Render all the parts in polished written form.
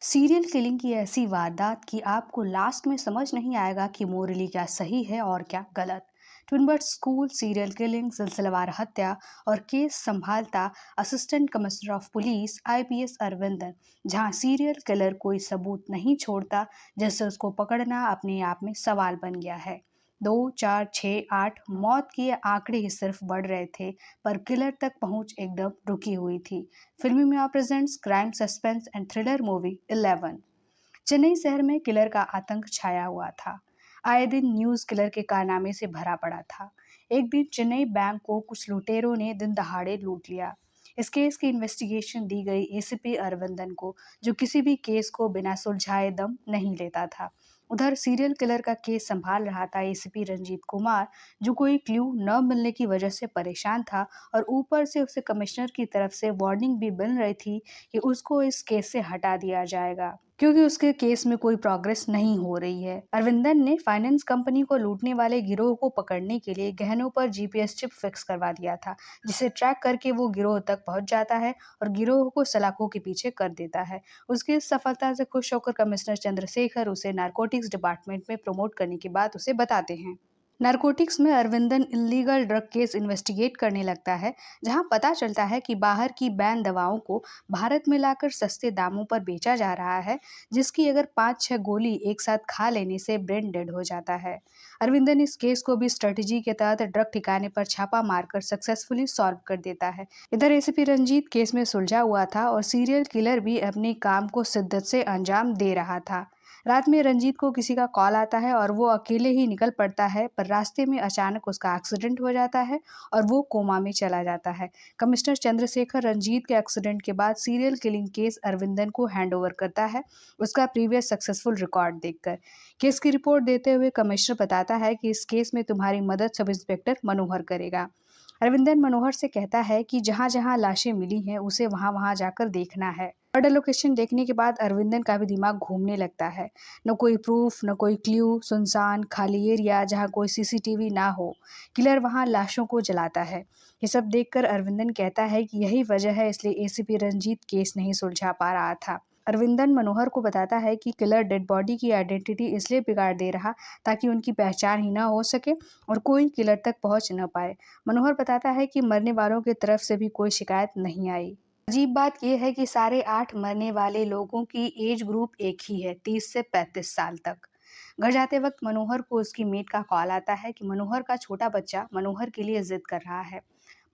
Serial killing की ऐसी वारदात कि आपको लास्ट में समझ नहीं आएगा कि मोरली क्या सही है और क्या गलत। Twin bird school serial killing, सिलसिलेवार हत्या और केस संभालता assistant commissioner of police IPS Aravindan. जहां सीरियल किलर कोई सबूत नहीं छोड़ता, जिससे उसको पकड़ना अपने आप में सवाल बन गया है। 2, 4, 6, 8 मौत के आंकड़े ही सिर्फ बढ़ रहे थे, पर किलर तक पहुंच एकदम रुकी हुई थी। फिल्मी में presents crime suspense and thriller movie 11। Chennai शहर में किलर का आतंक छाया हुआ था। आए दिन न्यूज किलर के कारनामे से भरा पड़ा था। एक दिन चेन्नई बैंक को कुछ लुटेरों ने दिन दहाड़े लूट लिया। इस केस की इन्वेस्टिगेशन दी गई एसीपी अरविंदन को, जो किसी भी केस को बिना सुलझाए दम नहीं लेता था। उधर सीरियल किलर का केस संभाल रहा था एसीपी रंजीत कुमार, जो कोई क्लू न मिलने की वजह से परेशान था और ऊपर से उसे कमिश्नर की तरफ से वार्निंग भी मिल रही थी कि उसको इस केस से हटा दिया जाएगा, क्योंकि उसके केस में कोई प्रोग्रेस नहीं हो रही है। अरविंदन ने फाइनेंस कंपनी को लूटने वाले गिरोह को पकड़ने के लिए गहनों पर जीपीएस चिप फिक्स करवा दिया था, जिसे ट्रैक करके वो गिरोह तक पहुंच जाता है और गिरोह को सलाखों के पीछे कर देता है। उसकी इस सफलता से खुश होकर कमिश्नर चंद्रशेखर उसे नारकोटिक्स डिपार्टमेंट में प्रमोट करने की बात उसे बताते हैं। नारकोटिक्स में Aravindan illegal drug case investigate करने लगता है, जहां पता चलता है कि बाहर की बैन दवाओं को भारत में लाकर सस्ते दामों पर बेचा जा रहा है, जिसकी अगर 5-6 गोली एक साथ खा लेने से ब्रेन डेड हो जाता है। अरविंदन इस केस को भी स्ट्रेटजी के तहत ड्रग ठिकाने पर छापा मारकर सक्सेसफुली सॉल्व कर देता है। इधर एसीपी रंजीत केस में सुलझा हुआ था और सीरियल किलर भी अपने काम को शिद्दत से अंजाम दे रहा था। रात में रंजीत को किसी का कॉल आता है और वो अकेले ही निकल पड़ता है, पर रास्ते में अचानक उसका एक्सीडेंट हो जाता है और वो कोमा में चला जाता है। कमिश्नर चंद्रशेखर रंजीत के एक्सीडेंट के बाद सीरियल किलिंग केस अरविंदन को हैंडओवर करता है, उसका प्रीवियस सक्सेसफुल रिकॉर्ड देखकर। केस की रिपोर्ट देते हुए कमिश्नर बताता है कि इस केस में तुम्हारी मदद सब इंस्पेक्टर मनोहर करेगा। अरविंदन मनोहर से कहता है कि जहां जहां लाशें मिली हैं उसे वहां वहां जाकर देखना है। मर्डर लोकेशन देखने के बाद अरविंदन का भी दिमाग घूमने लगता है। न कोई प्रूफ, न कोई क्ल्यू, सुनसान खाली एरिया जहाँ कोई सीसीटीवी ना हो। किलर वहां लाशों को जलाता है। ये सब देखकर अरविंदन कहता है कि यही वजह है इसलिए एसीपी रंजीत केस नहीं सुलझा पा रहा था। अरविंदन मनोहर को बताता है कि किलर डेड बॉडी की आइडेंटिटी इसलिए बिगाड़ दे रहा ताकि उनकी पहचान ही ना हो सके और कोई किलर तक पहुंच न पाए। मनोहर बताता है कि मरने वालों की तरफ से भी कोई शिकायत नहीं आई। अजीब बात यह है कि सारे 8 मरने वाले लोगों की एज ग्रुप एक ही है, 30 से 35 साल तक। घर जाते वक्त मनोहर को उसकी मेट का कॉल आता है कि मनोहर का छोटा बच्चा मनोहर के लिए जिद कर रहा है।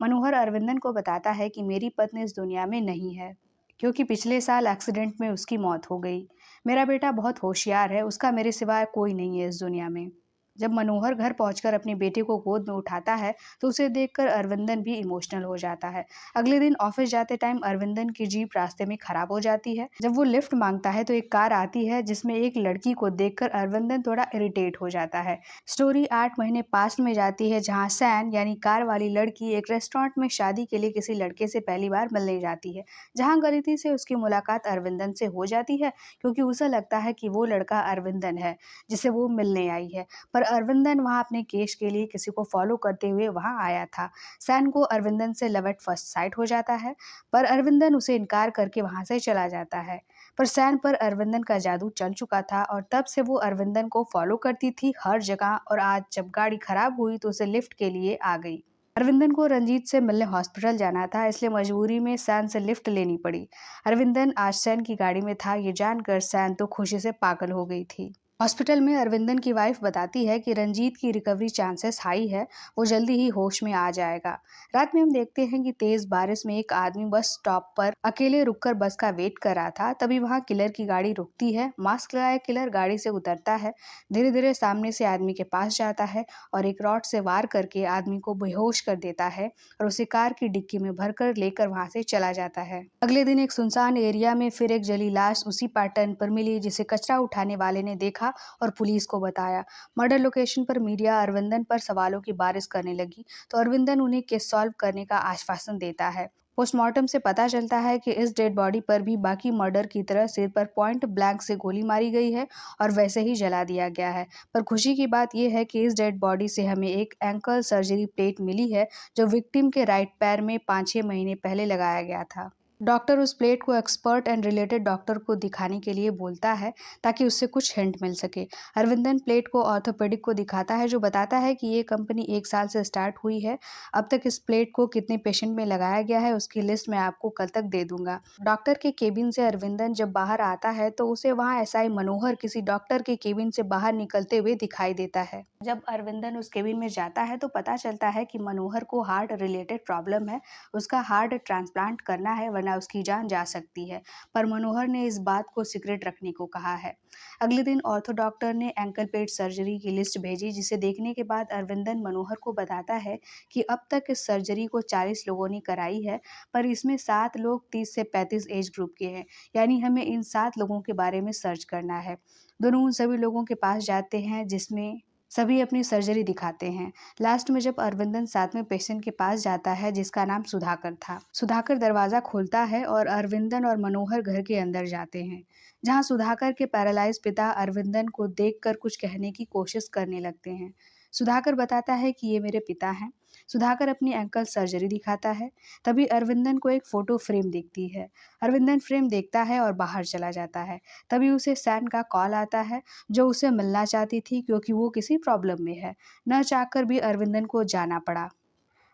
मनोहर अरविंदन को बताता है कि मेरी पत्नी इस दुनिया में नहीं है, क्योंकि पिछले साल एक्सीडेंट में उसकी मौत हो गई। मेरा बेटा बहुत होशियार है, उसका मेरे सिवाय कोई नहीं है इस दुनिया में। जब मनोहर घर पहुंचकर अपने बेटे को गोद में उठाता है, तो उसे देखकर अरविंदन भी इमोशनल हो जाता है। अगले दिन ऑफिस जाते टाइम अरविंदन की जीप रास्ते में खराब हो जाती है। जब वो लिफ्ट मांगता है तो एक कार आती है, जिसमें एक लड़की को देखकर अरविंदन थोड़ा इरिटेट हो जाता है। स्टोरी 8 महीने पास्ट में जाती है, जहाँ सैन यानी कार वाली लड़की एक रेस्टोरेंट में शादी के लिए किसी लड़के से पहली बार मिलने जाती है, जहाँ गलती से उसकी मुलाकात अरविंदन से हो जाती है, क्योंकि उसे लगता है कि वो लड़का अरविंदन है जिसे वो मिलने आई है। पर अरविंदन वहां अपने केस के लिए किसी को फॉलो करते हुए वहां आया था। सैन को अरविंदन से लव एट फर्स्ट साइट हो जाता है, पर अरविंदन उसे इनकार करके वहां से चला जाता है। पर सैन पर अरविंदन का जादू चल चुका था और तब से वो अरविंदन को फॉलो करती थी हर जगह, और आज जब गाड़ी खराब हुई तो उसे लिफ्ट के लिए आ गई। अरविंदन को रंजीत से मिलने हॉस्पिटल जाना था, इसलिए मजबूरी में सैन से लिफ्ट लेनी पड़ी। अरविंदन आज सैन की गाड़ी में था, ये जानकर सैन तो खुशी से पागल हो गई थी। हॉस्पिटल में अरविंदन की वाइफ बताती है कि रंजीत की रिकवरी चांसेस हाई है, वो जल्दी ही होश में आ जाएगा। रात में हम देखते हैं कि तेज बारिश में एक आदमी बस स्टॉप पर अकेले रुककर बस का वेट कर रहा था। तभी वहां किलर की गाड़ी रुकती है। मास्क लगाए किलर गाड़ी से उतरता है, धीरे धीरे सामने से आदमी के पास जाता है और एक रॉड से वार करके आदमी को बेहोश कर देता है और उसे कार की डिक्की में भरकर लेकर वहां से चला जाता है। अगले दिन एक सुनसान एरिया में फिर एक जली लाश उसी पैटर्न पर मिली, जिसे कचरा उठाने वाले ने देखा और पुलिस को बताया। मर्डर लोकेशन पर मीडिया अरविंदन पर सवालों की बारिश करने लगी, तो अरविंदन उन्हें केस सॉल्व करने का आश्वासन देता है। पोस्टमार्टम से पता चलता है कि इस डेड बॉडी पर भी बाकी मर्डर की तरह सिर पर पॉइंट ब्लैंक से गोली मारी गई है और वैसे ही जला दिया गया है। पर खुशी की बात यह है कि इस डेड बॉडी से हमें एक एंकल सर्जरी प्लेट मिली है, जो विक्टिम के राइट पैर में 5-6 महीने पहले लगाया गया था। डॉक्टर उस प्लेट को एक्सपर्ट एंड रिलेटेड डॉक्टर को दिखाने के लिए बोलता है ताकि उससे कुछ हिंट मिल सके। अरविंदन प्लेट को ऑर्थोपेडिक को दिखाता है जो बताता है कि ये कंपनी 1 साल से स्टार्ट हुई है। अब तक इस प्लेट को कितने पेशेंट में लगाया गया है उसकी लिस्ट मैं आपको कल तक दे दूंगा। डॉक्टर के केबिन से अरविंदन जब बाहर आता है तो उसे वहाँ एसआई मनोहर किसी डॉक्टर के केबिन से बाहर निकलते हुए दिखाई देता है। जब अरविंदन उस केबिन में जाता है तो पता चलता है कि मनोहर को हार्ट रिलेटेड प्रॉब्लम है। उसका हार्ट ट्रांसप्लांट करना है वरना उसकी जान जा सकती है, पर मनोहर ने इस बात को सीक्रेट रखने को कहा है। अगले दिन ऑर्थो डॉक्टर ने एंकल पेट सर्जरी की लिस्ट भेजी जिसे देखने के बाद अरविंदन मनोहर को बताता है कि अब तक इस सर्जरी को 40 लोगों ने कराई है, पर इसमें 7 लोग 30 से 35 एज ग्रुप के हैं, यानी हमें इन 7 लोगों के बारे में सर्च करना है। दोनों उन सभी लोगों के पास जाते हैं जिसमें सभी अपनी सर्जरी दिखाते हैं। लास्ट में जब अरविंदन 7वें पेशेंट के पास जाता है जिसका नाम सुधाकर था, सुधाकर दरवाजा खोलता है और अरविंदन और मनोहर घर के अंदर जाते हैं, जहां सुधाकर के पैरालाइज पिता अरविंदन को देखकर कुछ कहने की कोशिश करने लगते हैं। सुधाकर बताता है कि ये मेरे पिता हैं। सुधाकर अपनी एंकल सर्जरी दिखाता है। तभी अरविंदन को एक फोटो फ्रेम दिखती है। अरविंदन फ्रेम देखता है और बाहर चला जाता है। तभी उसे सैन का कॉल आता है जो उसे मिलना चाहती थी क्योंकि वो किसी प्रॉब्लम में है। न चाहकर भी अरविंदन को जाना पड़ा,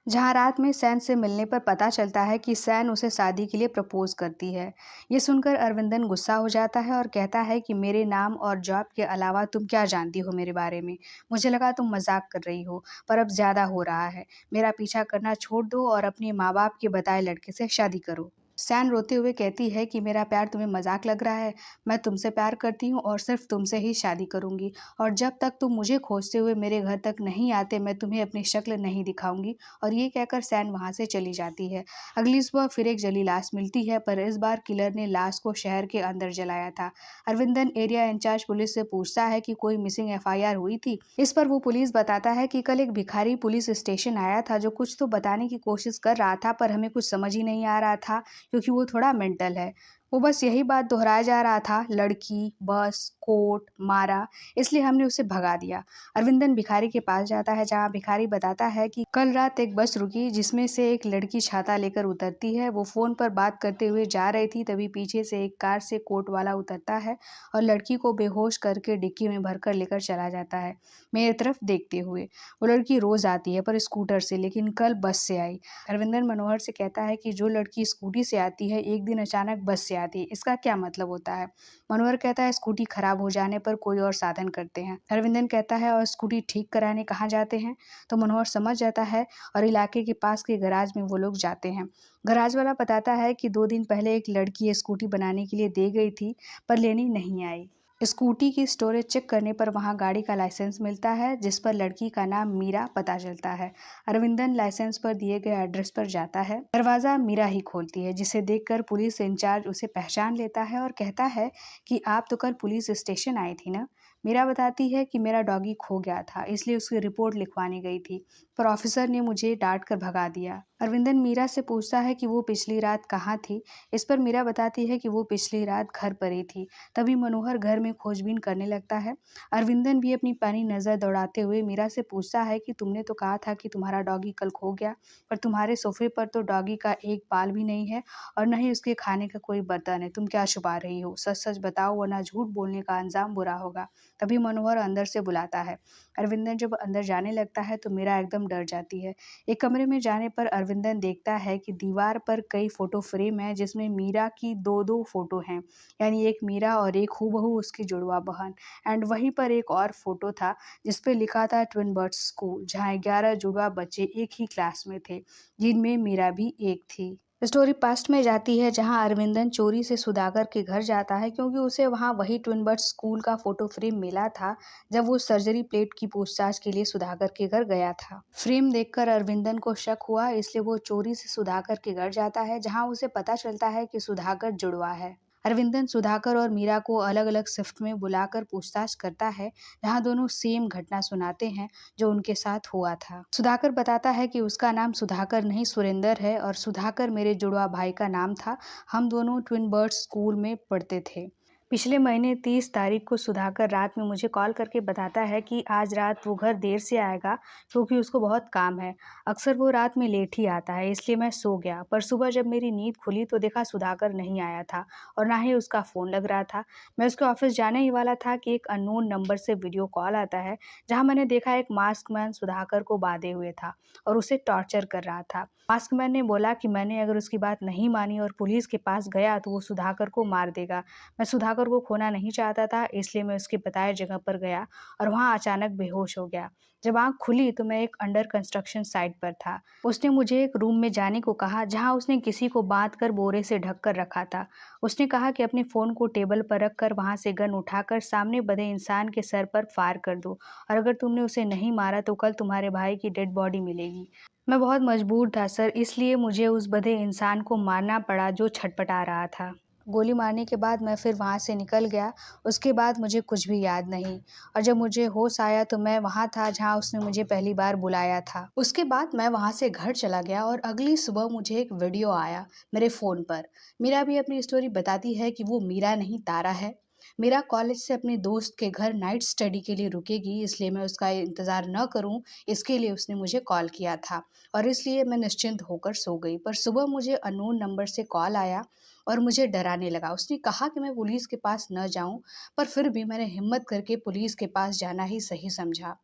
जहाँ रात में सैन से मिलने पर पता चलता है कि सैन उसे शादी के लिए प्रपोज करती है। ये सुनकर अरविंदन गुस्सा हो जाता है और कहता है कि मेरे नाम और जॉब के अलावा तुम क्या जानती हो मेरे बारे में। मुझे लगा तुम मजाक कर रही हो, पर अब ज़्यादा हो रहा है। मेरा पीछा करना छोड़ दो और अपने माँ बाप के बताए लड़के से शादी करो। सैन रोते हुए कहती है कि मेरा प्यार तुम्हें मजाक लग रहा है। मैं तुमसे प्यार करती हूँ और सिर्फ तुमसे ही शादी करूंगी, और जब तक तुम मुझे खोजते हुए मेरे घर तक नहीं आते मैं तुम्हें अपनी शक्ल नहीं दिखाऊंगी। और ये कहकर सैन वहां से चली जाती है। अगली सुबह फिर एक जली लाश मिलती है, पर इस बार किलर ने लाश को शहर के अंदर जलाया था। अरविंदन एरिया इंचार्ज पुलिस से पूछता है कि कोई मिसिंग एफआईआर हुई थी। इस पर वो पुलिस बताता है कि कल एक भिखारी पुलिस स्टेशन आया था जो कुछ तो बताने की कोशिश कर रहा था, पर हमें कुछ समझ ही नहीं आ रहा था क्योंकि वो थोड़ा मेंटल है। वो बस यही बात दोहराया जा रहा था, लड़की, बस, कोर्ट, मारा, इसलिए हमने उसे भगा दिया। अरविंदन भिखारी के पास जाता है जहाँ भिखारी बताता है कि कल रात एक बस रुकी जिसमें से एक लड़की छाता लेकर उतरती है। वो फोन पर बात करते हुए जा रही थी, तभी पीछे से एक कार से कोर्ट वाला उतरता है और लड़की को बेहोश करके डिक्की में भरकर लेकर चला जाता है, मेरी तरफ देखते हुए। वो लड़की रोज आती है पर स्कूटर से, लेकिन कल बस से आई। अरविंदन मनोहर से कहता है कि जो लड़की स्कूटी से आती है एक दिन अचानक बस से आती है, इसका क्या मतलब होता है। मनोहर कहता है स्कूटी खराब हो जाने पर कोई और साधन करते हैं। अरविंदन कहता है और स्कूटी ठीक कराने कहाँ जाते हैं, तो मनोहर समझ जाता है और इलाके के पास के गैराज में वो लोग जाते हैं। गैराज वाला बताता है कि 2 दिन पहले एक लड़की स्कूटी बनाने के लिए दे गई थी पर लेनी नहीं आई। स्कूटी की स्टोरेज चेक करने पर वहां गाड़ी का लाइसेंस मिलता है जिस पर लड़की का नाम मीरा पता चलता है। अरविंदन लाइसेंस पर दिए गए एड्रेस पर जाता है। दरवाजा मीरा ही खोलती है जिसे देखकर पुलिस इंचार्ज उसे पहचान लेता है और कहता है कि आप तो कल पुलिस स्टेशन आई थी ना। मीरा बताती है कि मेरा डॉगी खो गया था इसलिए उसकी रिपोर्ट लिखवाने गई थी, पर ऑफिसर ने मुझे डांट कर भगा दिया। अरविंदन मीरा से पूछता है कि वो पिछली रात कहाँ थी। इस पर मीरा बताती है कि वो पिछली रात घर पर ही थी। तभी मनोहर घर में खोजबीन करने लगता है। अरविंदन भी अपनी पैनी नजर दौड़ाते हुए मीरा से पूछता है कि तुमने तो कहा था कि तुम्हारा डॉगी कल खो गया, पर तुम्हारे सोफे पर तो डॉगी का एक बाल भी नहीं है और न ही उसके खाने का कोई बर्तन है। तुम क्या छुपा रही हो, सच सच बताओ वरना झूठ बोलने का अंजाम बुरा होगा। तभी मनोहर अंदर से बुलाता है। अरविंदन जब अंदर जाने लगता है तो मीरा एकदम डर जाती है। एक कमरे में जाने पर अरविंदन देखता है कि दीवार पर कई फोटो फ्रेम है जिसमें मीरा की दो दो फोटो हैं, यानी एक मीरा और एक हूबहू उसकी जुड़वा बहन। एंड वहीं पर एक और फोटो था जिस पे लिखा था ट्विन बर्ड्स स्कूल, जहाँ 11 जुड़वा बच्चे एक ही क्लास में थे, जिनमें मीरा भी एक थी। स्टोरी पास्ट में जाती है जहां अरविंदन चोरी से सुधाकर के घर जाता है क्योंकि उसे वहां वही ट्विन बर्ड्स स्कूल का फोटो फ्रेम मिला था जब वो सर्जरी प्लेट की पूछताछ के लिए सुधाकर के घर गया था। फ्रेम देखकर अरविंदन को शक हुआ इसलिए वो चोरी से सुधाकर के घर जाता है जहां उसे पता चलता है कि सुधाकर जुड़वा है। अरविंदन सुधाकर और मीरा को अलग अलग शिफ्ट में बुलाकर पूछताछ करता है, जहां दोनों सेम घटना सुनाते हैं जो उनके साथ हुआ था। सुधाकर बताता है कि उसका नाम सुधाकर नहीं सुरेंद्र है और सुधाकर मेरे जुड़वा भाई का नाम था। हम दोनों ट्विन बर्ड्स स्कूल में पढ़ते थे। पिछले महीने 30 तारीख को सुधाकर रात में मुझे कॉल करके बताता है कि आज रात वो घर देर से आएगा क्योंकि उसको बहुत काम है। अक्सर वो रात में लेट ही आता है, इसलिए मैं सो गया। पर सुबह जब मेरी नींद खुली तो देखा सुधाकर नहीं आया था और ना ही उसका फ़ोन लग रहा था। मैं उसके ऑफिस जाने ही वाला था कि एक अननोन नंबर से वीडियो कॉल आता है, जहाँ मैंने देखा एक मास्क मैन सुधाकर को बांधे हुए था और उसे टॉर्चर कर रहा था। मास्क मैन ने बोला कि मैंने अगर उसकी बात नहीं मानी और पुलिस के पास गया तो वो सुधाकर को मार देगा। मैं सुधाकर को खोना नहीं चाहता था, इसलिए मैं उसकी बताए जगह पर गया और वहाँ अचानक बेहोश हो गया। जब आँख खुली तो मैं एक अंडर कंस्ट्रक्शन साइट पर था। उसने मुझे एक रूम में जाने को कहा, जहाँ उसने किसी को बांध कर बोरे से ढक कर रखा था। उसने कहा कि अपने फ़ोन को टेबल पर रख कर वहाँ से गन उठाकर सामने बंधे इंसान के सर पर फायर कर दो और अगर तुमने उसे नहीं मारा तो कल तुम्हारे भाई की डेड बॉडी मिलेगी। मैं बहुत मजबूर था सर, इसलिए मुझे उस बंधे इंसान को मारना पड़ा जो छटपटा रहा था। गोली मारने के बाद मैं फिर वहाँ से निकल गया। उसके बाद मुझे कुछ भी याद नहीं और जब मुझे होश आया तो मैं वहाँ था जहाँ उसने मुझे पहली बार बुलाया था। उसके बाद मैं वहाँ से घर चला गया और अगली सुबह मुझे एक वीडियो आया मेरे फ़ोन पर। मीरा भी अपनी स्टोरी बताती है कि वो मीरा नहीं तारा है। मीरा कॉलेज से अपने दोस्त के घर नाइट स्टडी के लिए रुकेगी, इसलिए मैं उसका इंतज़ार न करूं, इसके लिए उसने मुझे कॉल किया था और इसलिए मैं निश्चिंत होकर सो गई। पर सुबह मुझे अननोन नंबर से कॉल आया और मुझे डराने लगा। उसने कहा कि मैं पुलिस के पास न जाऊं, पर फिर भी मैंने हिम्मत करके पुलिस के पास जाना ही सही समझा।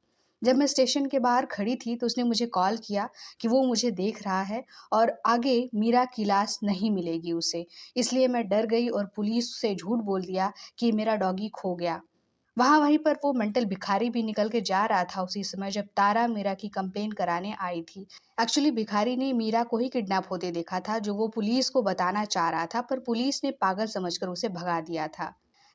जब मैं स्टेशन के बाहर खड़ी थी तो उसने मुझे कॉल किया कि वो मुझे देख रहा है और आगे मीरा की लाश नहीं मिलेगी उसे। इसलिए मैं डर गई और पुलिस से झूठ बोल दिया कि मेरा डॉगी खो गया। वहीं पर वो मेंटल भिखारी भी निकल के जा रहा था उसी समय जब तारा मीरा की कंप्लेन कराने आई थी। एक्चुअली भिखारी ने मीरा को ही किडनैप होते देखा था, जो वो पुलिस को बताना चाह रहा था, पर पुलिस ने पागल समझकर उसे भगा दिया था।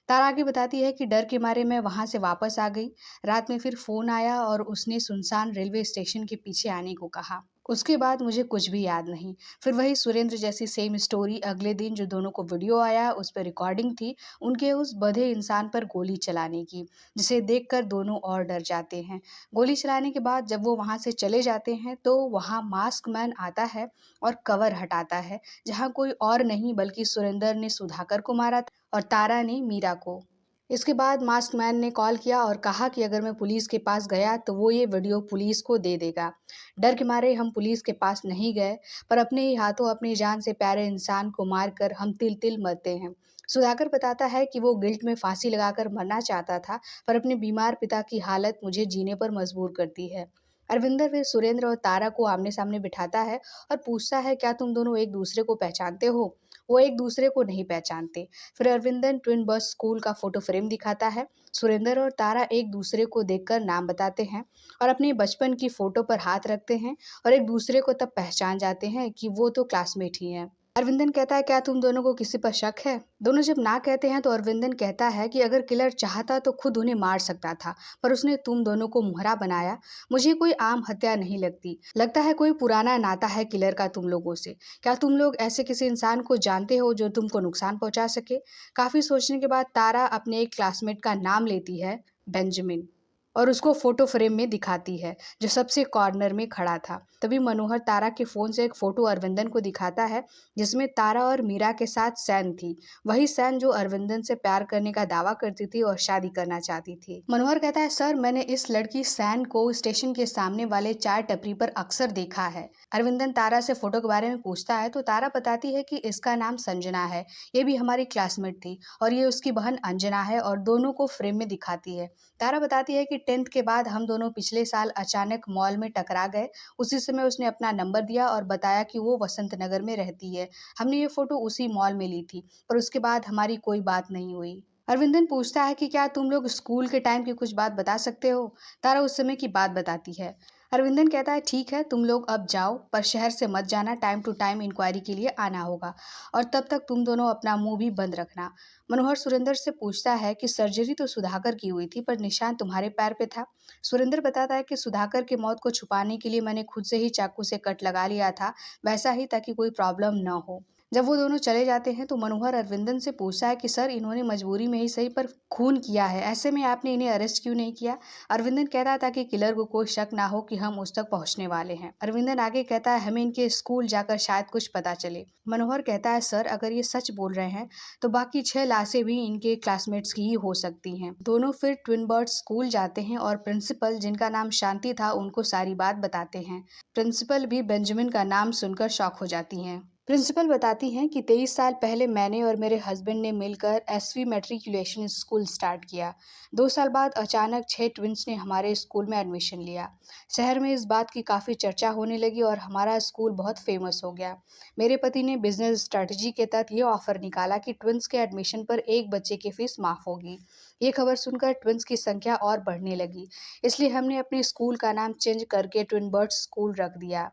तारा आगे बताती है कि डर के मारे मैं वहां से वापस आ गई। रात में फिर फोन आया और उसने सुनसान रेलवे स्टेशन के पीछे आने को कहा। उसके बाद मुझे कुछ भी याद नहीं। फिर वही सुरेंद्र जैसी सेम स्टोरी। अगले दिन जो दोनों को वीडियो आया उस पर रिकॉर्डिंग थी उनके उस बधे इंसान पर गोली चलाने की, जिसे देखकर दोनों और डर जाते हैं। गोली चलाने के बाद जब वो वहां से चले जाते हैं तो वहां मास्क मैन आता है और कवर हटाता है, जहां कोई और नहीं बल्कि सुरेंद्र ने सुधाकर को मारा था और तारा ने मीरा को। इसके बाद मास्क मैन ने कॉल किया और कहा कि अगर मैं पुलिस के पास गया तो वो ये वीडियो पुलिस को दे देगा। डर के मारे हम पुलिस के पास नहीं गए, पर अपने ही हाथों अपनी जान से प्यारे इंसान को मारकर हम तिल तिल मरते हैं। सुधाकर बताता है कि वो गिल्ट में फांसी लगाकर मरना चाहता था, पर अपने बीमार पिता की हालत मुझे जीने पर मजबूर करती है। अरविंदर फिर सुरेंद्र और तारा को आमने सामने बिठाता है और पूछता है, क्या तुम दोनों एक दूसरे को पहचानते हो? वो एक दूसरे को नहीं पहचानते। फिर अरविंदन ट्विन बर्ड्स स्कूल का फोटो फ्रेम दिखाता है। सुरेंद्र और तारा एक दूसरे को देखकर नाम बताते हैं और अपने बचपन की फोटो पर हाथ रखते हैं और एक दूसरे को तब पहचान जाते हैं कि वो तो क्लासमेट ही हैं। अरविंदन कहता है, क्या तुम दोनों को किसी पर शक है? दोनों जब ना कहते हैं तो अरविंदन कहता है कि अगर किलर चाहता तो खुद उन्हें मार सकता था, पर उसने तुम दोनों को मुहरा बनाया। मुझे कोई आम हत्या नहीं लगती, लगता है कोई पुराना नाता है किलर का तुम लोगों से। क्या तुम लोग ऐसे किसी इंसान को जानते हो जो तुमको नुकसान पहुंचा सके? काफी सोचने के बाद तारा अपने एक क्लासमेट का नाम लेती है, बेंजामिन, और उसको फोटो फ्रेम में दिखाती है, जो सबसे कॉर्नर में खड़ा था। तभी मनोहर तारा के फोन से एक फोटो अरविंदन को दिखाता है, जिसमें तारा और मीरा के साथ सैन थी, वही सैन जो अरविंदन से प्यार करने का दावा करती थी और शादी करना चाहती थी। मनोहर कहता है, सर मैंने इस लड़की सैन को स्टेशन के सामने वाले चाय टपरी पर अक्सर देखा है। अरविंदन तारा से फोटो के बारे में पूछता है तो तारा बताती है कि इसका नाम संजना है, ये भी हमारी क्लासमेट थी और ये उसकी बहन अंजना है, और दोनों को फ्रेम में दिखाती है। तारा बताती है कि 10th के बाद हम दोनों पिछले साल अचानक मॉल में टकरा गए। उसी समय उसने अपना नंबर दिया और बताया कि वो वसंत नगर में रहती है। हमने ये फोटो उसी मॉल में ली थी, पर उसके बाद हमारी कोई बात नहीं हुई। अरविंदन पूछता है कि क्या तुम लोग स्कूल के टाइम की कुछ बात बता सकते हो? तारा उस समय की बात बताती है। अरविंदन कहता है, ठीक है तुम लोग अब जाओ, पर शहर से मत जाना, टाइम टू टाइम इंक्वायरी के लिए आना होगा और तब तक तुम दोनों अपना मुंह भी बंद रखना। मनोहर सुरेंद्र से पूछता है कि सर्जरी तो सुधाकर की हुई थी, पर निशान तुम्हारे पैर पे था। सुरेंद्र बताता है कि सुधाकर की मौत को छुपाने के लिए मैंने खुद से ही चाकू से कट लगा लिया था, वैसा ही ताकि कोई प्रॉब्लम न हो। जब वो दोनों चले जाते हैं तो मनोहर अरविंदन से पूछता है कि सर इन्होंने मजबूरी में ही सही पर खून किया है, ऐसे में आपने इन्हें अरेस्ट क्यों नहीं किया? अरविंदन कहता था कि किलर को कोई शक ना हो कि हम उस तक पहुंचने वाले हैं। अरविंदन आगे कहता है हमें इनके स्कूल जाकर शायद कुछ पता चले। मनोहर कहता है सर अगर ये सच बोल रहे हैं तो बाकी 6 लाशें भी इनके क्लासमेट्स की ही हो सकती हैं। दोनों फिर ट्विन बर्ड्स स्कूल जाते हैं और प्रिंसिपल जिनका नाम शांति था उनको सारी बात बताते हैं। प्रिंसिपल भी बेंजामिन का नाम सुनकर शॉक हो जाती हैं। प्रिंसिपल बताती हैं कि 23 साल पहले मैंने और मेरे हस्बैंड ने मिलकर एसवी मैट्रिकुलेशन स्कूल स्टार्ट किया। 2 साल बाद अचानक 6 ट्विंस ने हमारे स्कूल में एडमिशन लिया। शहर में इस बात की काफ़ी चर्चा होने लगी और हमारा स्कूल बहुत फेमस हो गया। मेरे पति ने बिजनेस स्ट्रेटजी के तहत ये ऑफर निकाला कि ट्विंस के एडमिशन पर एक बच्चे की फीस माफ़ होगी। ये खबर सुनकर ट्विंस की संख्या और बढ़ने लगी, इसलिए हमने अपने स्कूल का नाम चेंज करके ट्विन बर्ड्स स्कूल रख दिया।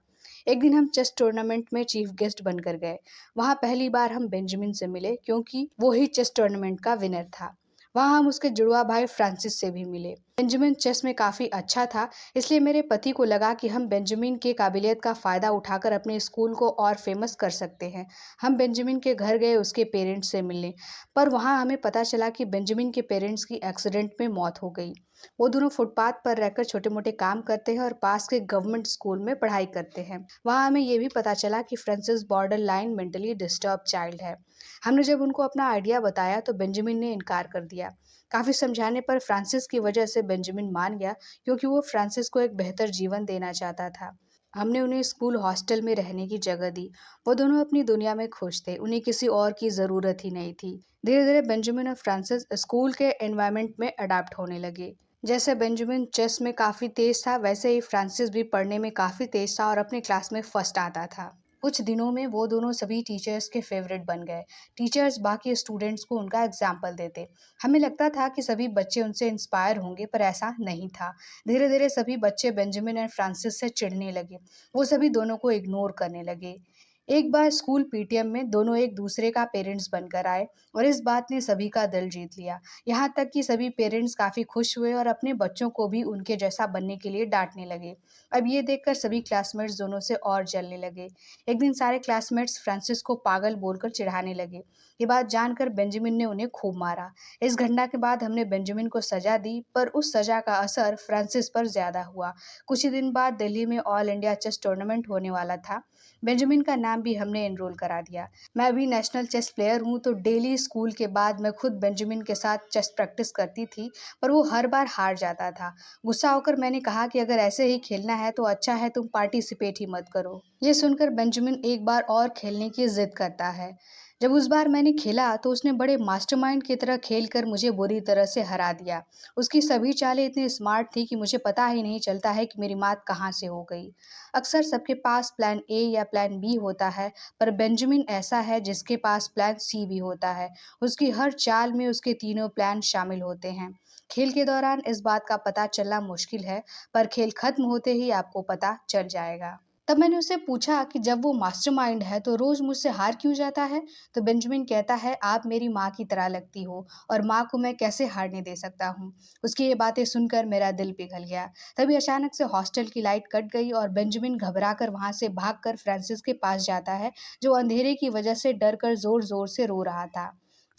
एक दिन हम चेस टूर्नामेंट में चीफ गेस्ट बनकर गए। वहाँ पहली बार हम बेंजामिन से मिले क्योंकि वो ही चेस टूर्नामेंट का विनर था। वहाँ हम उसके जुड़वा भाई फ्रांसिस से भी मिले। बेंजामिन चेस में काफ़ी अच्छा था, इसलिए मेरे पति को लगा कि हम बेंजामिन के काबिलियत का फ़ायदा उठाकर अपने स्कूल को और फेमस कर सकते हैं। हम बेंजामिन के घर गए उसके पेरेंट्स से मिलने, पर वहाँ हमें पता चला कि बेंजामिन के पेरेंट्स की एक्सीडेंट में मौत हो गई। वो दोनों फुटपाथ पर रहकर छोटे मोटे काम करते हैं और पास के गवर्नमेंट स्कूल में पढ़ाई करते हैं। वहाँ हमें ये भी पता चला कि Francis border line mentally disturb child है। हमने जब उनको अपना आइडिया बताया तो बेंजामिन ने इनकार कर दिया। काफ़ी समझाने पर फ्रांसिस की वजह से बेंजामिन मान गया, क्योंकि वो फ्रांसिस को एक बेहतर जीवन देना चाहता था। हमने उन्हें स्कूल हॉस्टल में रहने की जगह दी। वो दोनों अपनी दुनिया में खुश थे, उन्हें किसी और की ज़रूरत ही नहीं थी। धीरे धीरे बेंजामिन और फ्रांसिस स्कूल के एनवायरनमेंट में अडाप्ट होने लगे। जैसे बेंजामिन चेस में काफ़ी तेज था, वैसे ही फ्रांसिस भी पढ़ने में काफ़ी तेज था और अपने क्लास में फर्स्ट आता था। कुछ दिनों में वो दोनों सभी टीचर्स के फेवरेट बन गए। टीचर्स बाकी स्टूडेंट्स को उनका एग्जाम्पल देते। हमें लगता था कि सभी बच्चे उनसे इंस्पायर होंगे, पर ऐसा नहीं था। धीरे धीरे सभी बच्चे बेंजामिन और फ्रांसिस से चिढ़ने लगे। वो सभी दोनों को इग्नोर करने लगे। एक बार स्कूल पीटीएम में दोनों एक दूसरे का पेरेंट्स बनकर आए और इस बात ने सभी का दिल जीत लिया। यहाँ तक कि सभी पेरेंट्स काफ़ी खुश हुए और अपने बच्चों को भी उनके जैसा बनने के लिए डांटने लगे। अब ये देखकर सभी क्लासमेट्स दोनों से और जलने लगे। एक दिन सारे क्लासमेट्स फ्रांसिस को पागल बोलकर चिढ़ाने लगे। ये बात जानकर बेंजामिन ने उन्हें खूब मारा। इस घटना के बाद हमने बेंजामिन को सजा दी, पर उस सजा का असर फ्रांसिस पर ज़्यादा हुआ। कुछ ही दिन बाद दिल्ली में ऑल इंडिया चेस टूर्नामेंट होने वाला था। बेंजामिन का नाम भी हमने एनरोल करा दिया। मैं भी नेशनल चेस प्लेयर हूँ, तो डेली स्कूल के बाद मैं खुद बेंजामिन के साथ चेस प्रैक्टिस करती थी, पर वो हर बार हार जाता था। गुस्सा होकर मैंने कहा कि अगर ऐसे ही खेलना है तो अच्छा है तुम पार्टिसिपेट ही मत करो। ये सुनकर बेंजामिन एक बार और खेलने की जिद करता है। जब उस बार मैंने खेला तो उसने बड़े मास्टरमाइंड की तरह खेलकर मुझे बुरी तरह से हरा दिया। उसकी सभी चालें इतनी स्मार्ट थी कि मुझे पता ही नहीं चलता है कि मेरी मात कहाँ से हो गई। अक्सर सबके पास प्लान ए या प्लान बी होता है, पर बेंजामिन ऐसा है जिसके पास प्लान सी भी होता है। उसकी हर चाल में उसके तीनों प्लान शामिल होते हैं। खेल के दौरान इस बात का पता चलना मुश्किल है, पर खेल खत्म होते ही आपको पता चल जाएगा। तब मैंने उससे पूछा कि जब वो मास्टरमाइंड है तो रोज मुझसे हार क्यों जाता है? तो बेंजामिन कहता है आप मेरी माँ की तरह लगती हो और माँ को मैं कैसे हारने दे सकता हूँ। उसकी ये बातें सुनकर मेरा दिल पिघल गया। तभी अचानक से हॉस्टल की लाइट कट गई और बेंजामिन घबराकर वहां से भागकर फ्रांसिस के पास जाता है, जो अंधेरे की वजह से डर कर जोर जोर से रो रहा था।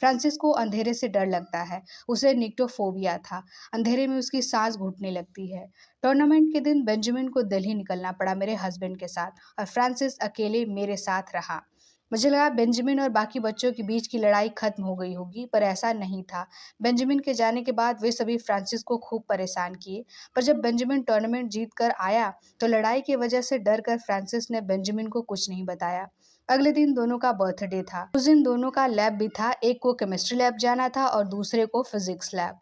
फ्रांसिस को अंधेरे से डर लगता है, उसे निक्टोफोबिया था। अंधेरे में उसकी सांस घुटने लगती है। टूर्नामेंट के दिन बेंजामिन को दिल्ली निकलना पड़ा मेरे हस्बैंड के साथ और फ्रांसिस अकेले मेरे साथ रहा। मुझे लगा बेंजामिन और बाकी बच्चों के बीच की लड़ाई खत्म हो गई होगी, पर ऐसा नहीं था। बेंजामिन के जाने के बाद वे सभी फ्रांसिस को खूब परेशान किए, पर जब बेंजामिन टूर्नामेंट जीत कर आया तो लड़ाई की वजह से डर कर फ्रांसिस ने बेंजामिन को कुछ नहीं बताया। अगले दिन दोनों का बर्थडे था। उस दिन दोनों का लैब भी था, एक को केमिस्ट्री लैब जाना था और दूसरे को फिजिक्स लैब।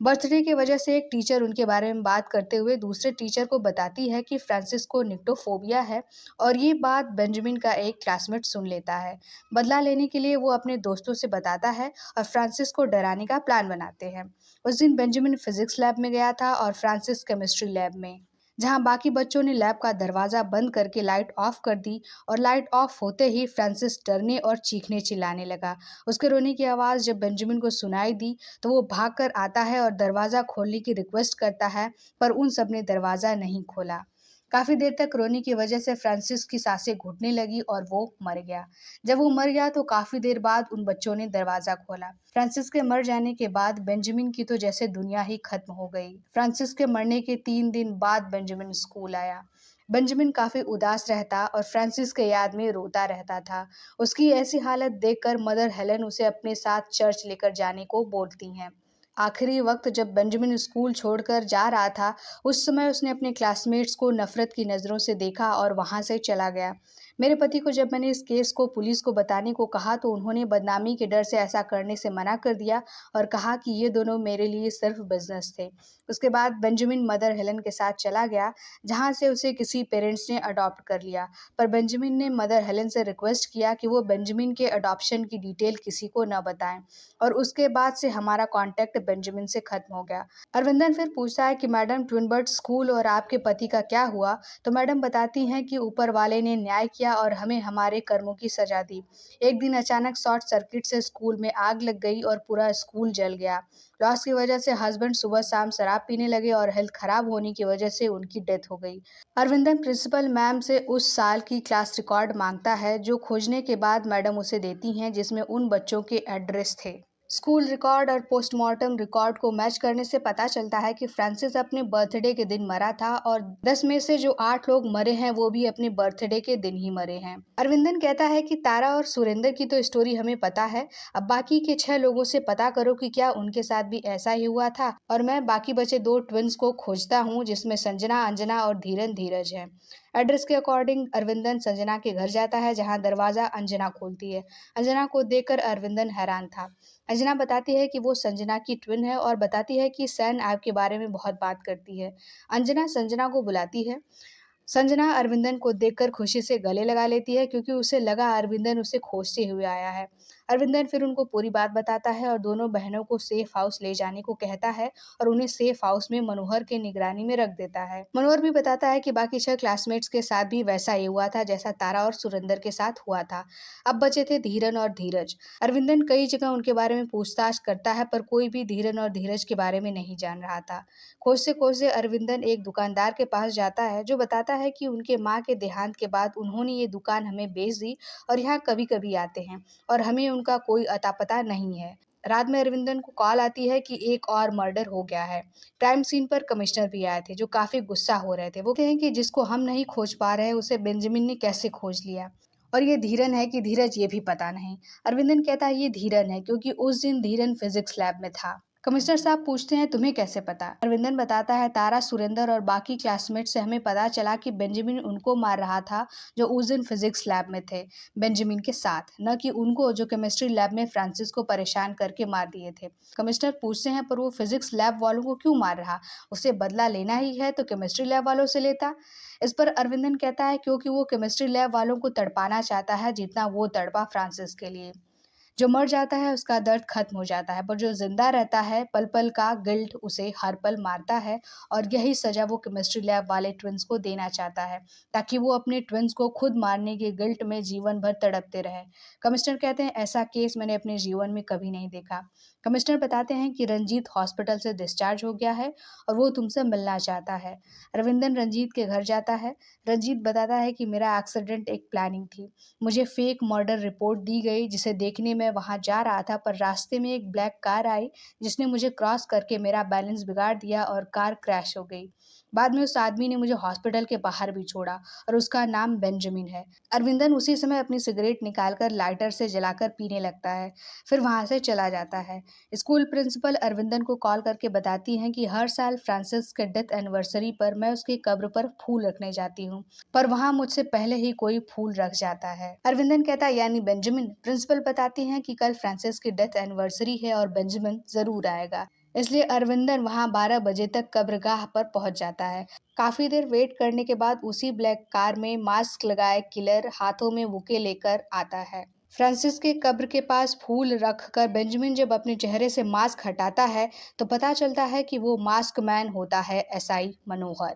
बर्थडे की वजह से एक टीचर उनके बारे में बात करते हुए दूसरे टीचर को बताती है कि फ्रांसिस को निक्टोफोबिया है, और ये बात बेंजामिन का एक क्लासमेट सुन लेता है। बदला लेने के लिए वो अपने दोस्तों से बताता है और फ्रांसिस को डराने का प्लान बनाते हैं। उस दिन बेंजामिन फिजिक्स लैब में गया था और फ्रांसिस केमिस्ट्री लैब में। जहां बाकी बच्चों ने लैब का दरवाजा बंद करके लाइट ऑफ कर दी और लाइट ऑफ होते ही फ्रांसिस डरने और चीखने चिल्लाने लगा। उसके रोने की आवाज़ जब बेंजामिन को सुनाई दी तो वो भाग कर आता है और दरवाज़ा खोलने की रिक्वेस्ट करता है, पर उन सब ने दरवाज़ा नहीं खोला। काफी देर तक रोने की वजह से फ्रांसिस की सांसें घुटने लगी और वो मर गया। जब वो मर गया तो काफी देर बाद उन बच्चों ने दरवाजा खोला। फ्रांसिस के मर जाने के बाद बेंजामिन की तो जैसे दुनिया ही खत्म हो गई। फ्रांसिस के मरने के 3 दिन बाद बेंजामिन स्कूल आया। बेंजामिन काफी उदास रहता और फ्रांसिस के याद में रोता रहता था। उसकी ऐसी हालत देखकर मदर हेलेन उसे अपने साथ चर्च लेकर जाने को बोलती हैं। आखिरी वक्त जब बेंजामिन स्कूल छोड़कर जा रहा था, उस समय उसने अपने क्लासमेट्स को नफरत की नज़रों से देखा और वहां से चला गया। मेरे पति को जब मैंने इस केस को पुलिस को बताने को कहा तो उन्होंने बदनामी के डर से ऐसा करने से मना कर दिया और कहा कि ये दोनों मेरे लिए सिर्फ बिजनेस थे। उसके बाद बेंजामिन मदर हेलन के साथ चला गया, जहां से उसे किसी पेरेंट्स ने अडॉप्ट कर लिया। पर बेंजामिन ने मदर हेलन से रिक्वेस्ट किया कि वो बेंजामिन के अडॉप्शन की डिटेल किसी को न बताएं और उसके बाद से हमारा कांटेक्ट बेंजामिन से खत्म हो गया। अरविंदन फिर पूछता है कि मैडम, ट्विन बर्ड स्कूल और आपके पति का क्या हुआ? तो मैडम बताती हैं कि ऊपर वाले ने न्याय किया और हमें हमारे कर्मों की सजा दी। एक दिन अचानक शॉर्ट सर्किट से स्कूल में आग लग गई और पूरा स्कूल जल गया। लॉस की वजह से हस्बैंड सुबह शाम शराब पीने लगे और हेल्थ खराब होने की वजह से उनकी डेथ हो गई। अरविंदन प्रिंसिपल मैम से उस साल की क्लास रिकॉर्ड मांगता है, जो खोजने के बाद मैडम उसे देती हैं, जिसमें उन बच्चों के एड्रेस थे। स्कूल रिकॉर्ड और पोस्टमार्टम रिकॉर्ड को मैच करने से पता चलता है कि फ्रांसिस अपने बर्थडे के दिन मरा था और 10 में से जो 8 लोग मरे हैं वो भी अपने बर्थडे के दिन ही मरे हैं। अरविंदन कहता है कि तारा और सुरेंद्र की तो स्टोरी हमें पता है, अब बाकी के 6 लोगों से पता करो कि क्या उनके साथ भी ऐसा ही हुआ था। और मैं बाकी बचे 2 ट्विंस को खोजता हूँ, जिसमें संजना, अंजना और धीरन धीरज है। एड्रेस के अकॉर्डिंग अरविंदन संजना के घर जाता है, जहाँ दरवाजा अंजना खोलती है। अंजना को देखकर अरविंदन हैरान था। अंजना बताती है कि वो संजना की ट्विन है और बताती है कि सैन आपके बारे में बहुत बात करती है। अंजना संजना को बुलाती है। संजना अरविंदन को देखकर खुशी से गले लगा लेती है, क्योंकि उसे लगा अरविंदन उसे खोजते हुए आया है। अरविंदन फिर उनको पूरी बात बताता है और दोनों बहनों को सेफ हाउस ले जाने को कहता है और उन्हें सेफ हाउस में मनोहर के निगरानी में रख देता है। मनोहर भी बताता है कि बाकी 6 क्लासमेट्स के साथ भी वैसा ही हुआ था जैसा तारा और सुरेंद्र के साथ हुआ था। अब बचे थे धीरन और धीरज। अरविंदन कई जगह उनके बारे में पूछताछ करता है, पर कोई भी धीरन और धीरज के बारे में नहीं जान रहा था। खोजते खोजते अरविंदन एक दुकानदार के पास जाता है, जो बताता है कि उनके माँ के देहांत के बाद उन्होंने ये दुकान हमें बेच दी और यहाँ कभी कभी आते हैं और हमें उनका कोई अता पता नहीं है। रात में अरविंदन को कॉल आती है कि एक और मर्डर हो गया है। क्राइम सीन पर कमिश्नर भी आए थे, जो काफी गुस्सा हो रहे थे। वो कहते हैं कि जिसको हम नहीं खोज पा रहे उसे बेंजामिन ने कैसे खोज लिया। और ये धीरन है कि धीरज, ये भी पता नहीं। अरविंदन कहता है ये धीरन है, क्योंकि उस दिन धीरन फिजिक्स लैब में था। कमिश्नर साहब पूछते हैं तुम्हें कैसे पता? अरविंदन बताता है तारा, सुरेंद्र और बाकी क्लासमेट से हमें पता चला कि बेंजामिन उनको मार रहा था जो उस दिन फिजिक्स लैब में थे, बेंजामिन के साथ, न कि उनको जो केमिस्ट्री लैब में फ्रांसिस को परेशान करके मार दिए थे। कमिश्नर पूछते हैं पर वो फिजिक्स लैब वालों को क्यों मार रहा? उसे बदला लेना ही है तो केमिस्ट्री लैब वालों से लेता। इस पर अरविंदन कहता है क्योंकि वो केमिस्ट्री लैब वालों को तड़पाना चाहता है जितना वो तड़पा फ्रांसिस के लिए। जो मर जाता है उसका दर्द खत्म हो जाता है, पर जो जिंदा रहता है पल पल का गिल्ट उसे हर पल मारता है। और यही सजा वो केमिस्ट्री लैब वाले ट्विंस को देना चाहता है, ताकि वो अपने ट्विंस को खुद मारने के गिल्ट में जीवन भर तड़पते रहे। कमिश्नर कहते हैं ऐसा केस मैंने अपने जीवन में कभी नहीं देखा। कमिश्नर बताते हैं कि रंजीत हॉस्पिटल से डिस्चार्ज हो गया है और वो तुमसे मिलना चाहता है। रविंदर रंजीत के घर जाता है। रंजीत बताता है कि मेरा एक्सीडेंट एक प्लानिंग थी। मुझे फेक मर्डर रिपोर्ट दी गई, जिसे देखने मैं वहां जा रहा था, पर रास्ते में एक ब्लैक कार आई जिसने मुझे क्रॉस करके मेरा बैलेंस बिगाड़ दिया और कार क्रैश हो गई। बाद में उस आदमी ने मुझे हॉस्पिटल के बाहर भी छोड़ा और उसका नाम बेंजामिन है। अरविंदन उसी समय अपनी सिगरेट निकालकर लाइटर से जलाकर पीने लगता है, फिर वहां से चला जाता है। स्कूल प्रिंसिपल अरविंदन को कॉल करके बताती हैं कि हर साल फ्रांसिस के डेथ एनिवर्सरी पर मैं उसकी कब्र पर फूल रखने जाती हूँ, पर वहां मुझसे पहले ही कोई फूल रख जाता है। अरविंदन कहता है यानी बेंजामिन। प्रिंसिपल बताती हैं कि कल फ्रांसिस की डेथ एनिवर्सरी है और बेंजामिन जरूर आएगा, इसलिए अरविंदन वहां 12 बजे तक कब्रगाह पर पहुंच जाता है। काफी देर वेट करने के बाद उसी ब्लैक कार में मास्क लगाए किलर हाथों में बुके लेकर आता है। फ्रांसिस के कब्र के पास फूल रखकर बेंजामिन जब अपने चेहरे से मास्क हटाता है तो पता चलता है कि वो मास्क मैन होता है एसआई मनोहर।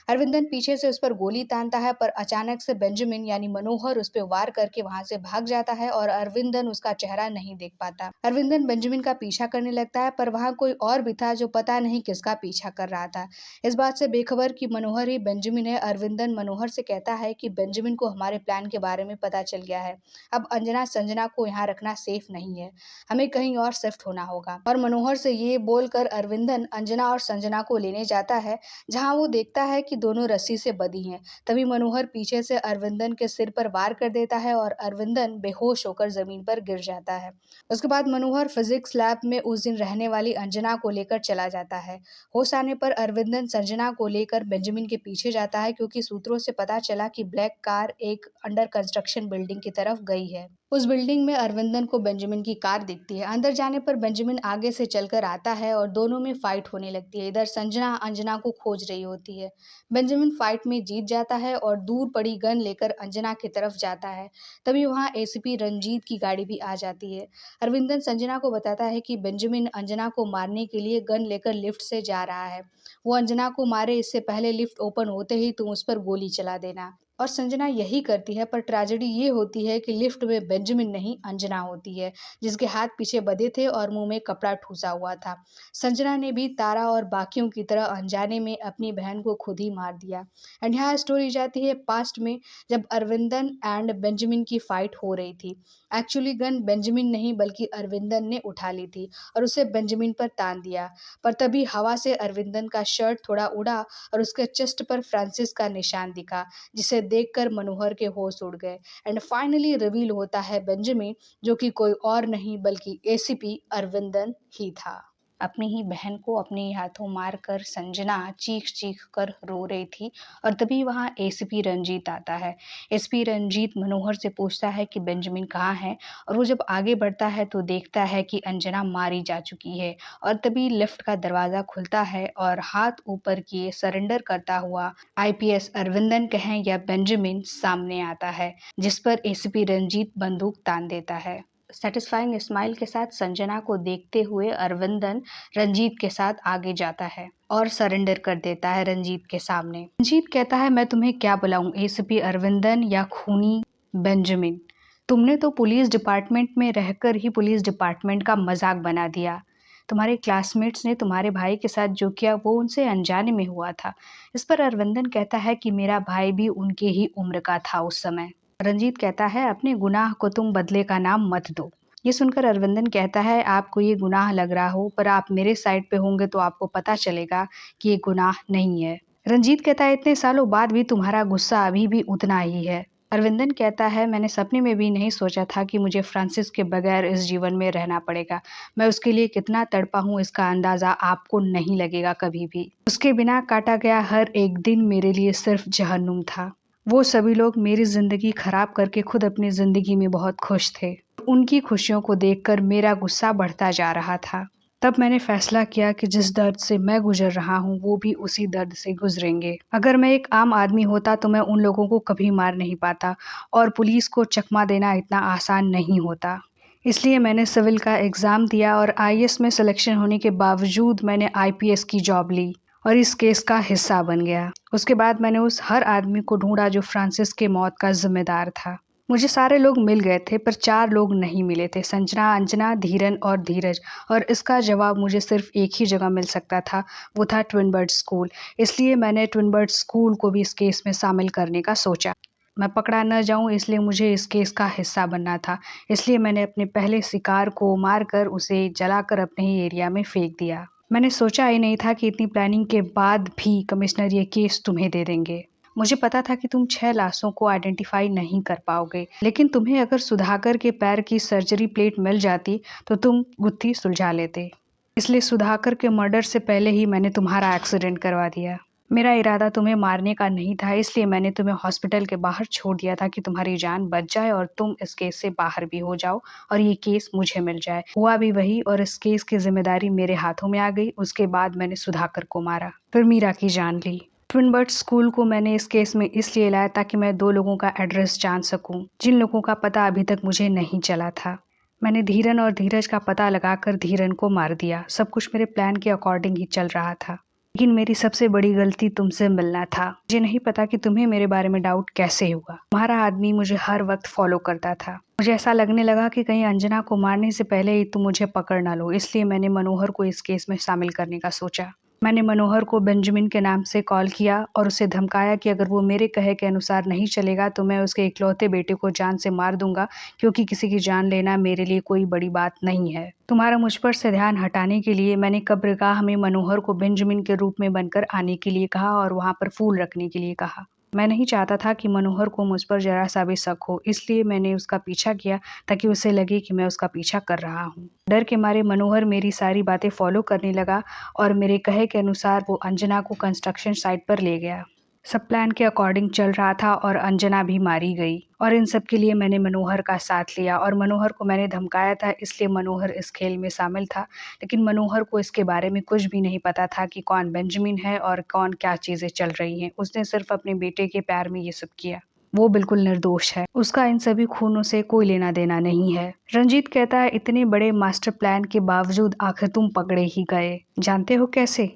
अरविंदन पीछे से उस पर गोली तानता है, पर अचानक से बेंजामिन यानी मनोहर उस पर वार करके वहां से भाग जाता है और अरविंदन उसका चेहरा नहीं देख पाता। अरविंदन बेंजामिन का पीछा करने लगता है, पर वहां कोई और भी था जो पता नहीं किसका पीछा कर रहा था। इस बात से बेखबर कि मनोहर ही बेंजामिन है, अरविंदन मनोहर से कहता है कि बेंजामिन को हमारे प्लान के बारे में पता चल गया है। अब अंजना संजना को यहाँ रखना सेफ नहीं है, हमें कहीं और शिफ्ट होना होगा। और मनोहर से ये बोलकर अरविंदन अंजना और संजना को लेने जाता है, जहां वो देखता है कि दोनों रस्सी से बंधी हैं। तभी मनोहर पीछे से अरविंदन के सिर पर वार कर देता है और अरविंदन बेहोश होकर जमीन पर गिर जाता है। उसके बाद मनोहर फिजिक्स लैब में उस दिन रहने वाली अंजना को लेकर चला जाता है। होश आने पर अरविंदन संजना को लेकर बेंजामिन के पीछे जाता है, क्योंकि सूत्रों से पता चला कि ब्लैक कार एक अंडर कंस्ट्रक्शन बिल्डिंग की तरफ गई है। उस बिल्डिंग में अरविंदन को बेंजामिन की कार दिखती है। अंदर जाने पर बेंजामिन आगे से चलकर आता है और दोनों में फाइट होने लगती है। इधर संजना अंजना को खोज रही होती है। बेंजामिन फाइट में जीत जाता है और दूर पड़ी गन लेकर अंजना की तरफ जाता है। तभी वहां एसीपी रंजीत की गाड़ी भी आ जाती है। अरविंदन संजना को बताता है कि बेंजामिन अंजना को मारने के लिए गन लेकर लिफ्ट से जा रहा है। वो अंजना को मारे इससे पहले लिफ्ट ओपन होते ही तुम उस पर गोली चला देना। और संजना यही करती है, पर ट्रेजेडी ये होती है कि लिफ्ट में बेंजामिन नहीं अंजना होती है, जिसके हाथ पीछे बंधे थे और मुंह में कपड़ा ठूसा हुआ था। संजना ने भी तारा और बाकियों की तरह अनजाने में अपनी बहन को खुद ही मार दिया। एंड यहाँ स्टोरी जाती है पास्ट में, जब अरविंदन एंड बेंजामिन की फाइट हो रही थी। एक्चुअली गन बेंजामिन नहीं बल्कि अरविंदन ने उठा ली थी और उसे बेंजामिन पर तान दिया, पर तभी हवा से अरविंदन का शर्ट थोड़ा उड़ा और उसके चेस्ट पर फ्रांसिस का निशान दिखा, जिसे देखकर मनोहर के होश उड़ गए। एंड फाइनली रिवील होता है बेंजामिन, जो कि कोई और नहीं बल्कि एसीपी अरविंदन ही था। अपनी ही बहन को अपने ही हाथों मारकर संजना चीख चीख कर रो रही थी, और तभी वहाँ एसीपी रंजीत आता है। एसपी रंजीत मनोहर से पूछता है कि बेंजामिन कहाँ है, और वो जब आगे बढ़ता है तो देखता है कि अंजना मारी जा चुकी है। और तभी लिफ्ट का दरवाज़ा खुलता है और हाथ ऊपर किए सरेंडर करता हुआ आईपीएस अरविंदन कहें या बेंजामिन सामने आता है, जिस पर एसीपी रंजीत बंदूक तान देता है। सेटिस्फाइंग स्माइल के साथ संजना को देखते हुए अरविंदन रंजीत के साथ आगे जाता है और सरेंडर कर देता है रंजीत के सामने। रंजीत कहता है, मैं तुम्हें क्या बुलाऊं, एसीपी अरविंदन या खूनी बेंजामिन? तुमने तो पुलिस डिपार्टमेंट में रहकर ही पुलिस डिपार्टमेंट का मजाक बना दिया। तुम्हारे क्लासमेट्स ने तुम्हारे भाई के साथ जो किया वो उनसे अनजाने में हुआ था। इस पर अरविंदन कहता है कि मेरा भाई भी उनके ही उम्र का था उस समय। रंजीत कहता है, अपने गुनाह को तुम बदले का नाम मत दो। ये सुनकर अरविंदन कहता है, आपको ये गुनाह लग रहा हो, पर आप मेरे साइड पे होंगे तो आपको पता चलेगा कि ये गुनाह नहीं है। रंजीत कहता है, इतने सालों बाद भी तुम्हारा गुस्सा अभी भी उतना ही है। अरविंदन कहता है, मैंने सपने में भी नहीं सोचा था कि मुझे फ्रांसिस के बगैर इस जीवन में रहना पड़ेगा। मैं उसके लिए कितना तड़पा हूँ इसका अंदाजा आपको नहीं लगेगा कभी भी। उसके बिना काटा गया हर एक दिन मेरे लिए सिर्फ जहन्नुम था। वो सभी लोग मेरी जिंदगी खराब करके खुद अपनी जिंदगी में बहुत खुश थे। उनकी खुशियों को देखकर मेरा गुस्सा बढ़ता जा रहा था। तब मैंने फैसला किया कि जिस दर्द से मैं गुजर रहा हूँ वो भी उसी दर्द से गुजरेंगे। अगर मैं एक आम आदमी होता तो मैं उन लोगों को कभी मार नहीं पाता, और पुलिस को चकमा देना इतना आसान नहीं होता। इसलिए मैंने सिविल का एग्ज़ाम दिया और आईएएस में सिलेक्शन होने के बावजूद मैंने आईपीएस की जॉब ली और इस केस का हिस्सा बन गया। उसके बाद मैंने उस हर आदमी को ढूंढा जो फ्रांसिस के मौत का जिम्मेदार था। मुझे सारे लोग मिल गए थे, पर 4 लोग नहीं मिले थे, संजना, अंजना, धीरन और धीरज। और इसका जवाब मुझे सिर्फ एक ही जगह मिल सकता था, वो था ट्विन बर्ड स्कूल। इसलिए मैंने ट्विन बर्ड स्कूल को भी इस केस में शामिल करने का सोचा। मैं पकड़ा न जाऊं इसलिए मुझे इस केस का हिस्सा बनना था। इसलिए मैंने अपने पहले शिकार को मारकर उसे जलाकर अपने ही एरिया में फेंक दिया। मैंने सोचा ही नहीं था कि इतनी प्लानिंग के बाद भी कमिश्नर ये केस तुम्हें दे देंगे। मुझे पता था कि तुम 6 लाशों को आइडेंटिफाई नहीं कर पाओगे, लेकिन तुम्हें अगर सुधाकर के पैर की सर्जरी प्लेट मिल जाती तो तुम गुत्थी सुलझा लेते। इसलिए सुधाकर के मर्डर से पहले ही मैंने तुम्हारा एक्सीडेंट करवा दिया। मेरा इरादा तुम्हें मारने का नहीं था, इसलिए मैंने तुम्हें हॉस्पिटल के बाहर छोड़ दिया था कि तुम्हारी जान बच जाए और तुम इस केस से बाहर भी हो जाओ और ये केस मुझे मिल जाए। हुआ भी वही, और इस केस की जिम्मेदारी मेरे हाथों में आ गई। उसके बाद मैंने सुधाकर को मारा, फिर मीरा की जान ली। ट्विन बर्ड स्कूल को मैंने इस केस में इसलिए लाया ताकि मैं 2 लोगों का एड्रेस जान सकूं, जिन लोगों का पता अभी तक मुझे नहीं चला था। मैंने धीरन और धीरज का पता लगाकर धीरन को मार दिया। सब कुछ मेरे प्लान के अकॉर्डिंग ही चल रहा था। लेकिन मेरी सबसे बड़ी गलती तुमसे मिलना था। मुझे नहीं पता कि तुम्हें मेरे बारे में डाउट कैसे हुआ। तुम्हारा आदमी मुझे हर वक्त फॉलो करता था। मुझे ऐसा लगने लगा कि कहीं अंजना को मारने से पहले ही तुम मुझे पकड़ ना लो, इसलिए मैंने मनोहर को इस केस में शामिल करने का सोचा। मैंने मनोहर को बेंजामिन के नाम से कॉल किया और उसे धमकाया कि अगर वो मेरे कहे के अनुसार नहीं चलेगा तो मैं उसके इकलौते बेटे को जान से मार दूंगा, क्योंकि किसी की जान लेना मेरे लिए कोई बड़ी बात नहीं है। तुम्हारा मुझ पर से ध्यान हटाने के लिए मैंने कब्रगाह में मनोहर को बेंजामिन के रूप में बनकर आने के लिए कहा और वहां पर फूल रखने के लिए कहा। मैं नहीं चाहता था कि मनोहर को मुझ पर जरा सा भी शक हो, इसलिए मैंने उसका पीछा किया ताकि उसे लगे कि मैं उसका पीछा कर रहा हूँ। डर के मारे मनोहर मेरी सारी बातें फॉलो करने लगा और मेरे कहे के अनुसार वो अंजना को कंस्ट्रक्शन साइट पर ले गया। सब प्लान के अकॉर्डिंग चल रहा था और अंजना भी मारी गई, और इन सब के लिए मैंने मनोहर का साथ लिया और मनोहर को मैंने धमकाया था, इसलिए मनोहर इस खेल में शामिल था। लेकिन मनोहर को इसके बारे में कुछ भी नहीं पता था कि कौन बेंजामिन है और कौन क्या चीज़ें चल रही हैं। उसने सिर्फ अपने बेटे के प्यार में ये सब किया। वो बिल्कुल निर्दोष है, उसका इन सभी खूनों से कोई लेना देना नहीं है। रंजीत कहता है, इतने बड़े मास्टर प्लान के बावजूद आखिर तुम पकड़े ही गए। जानते हो कैसे?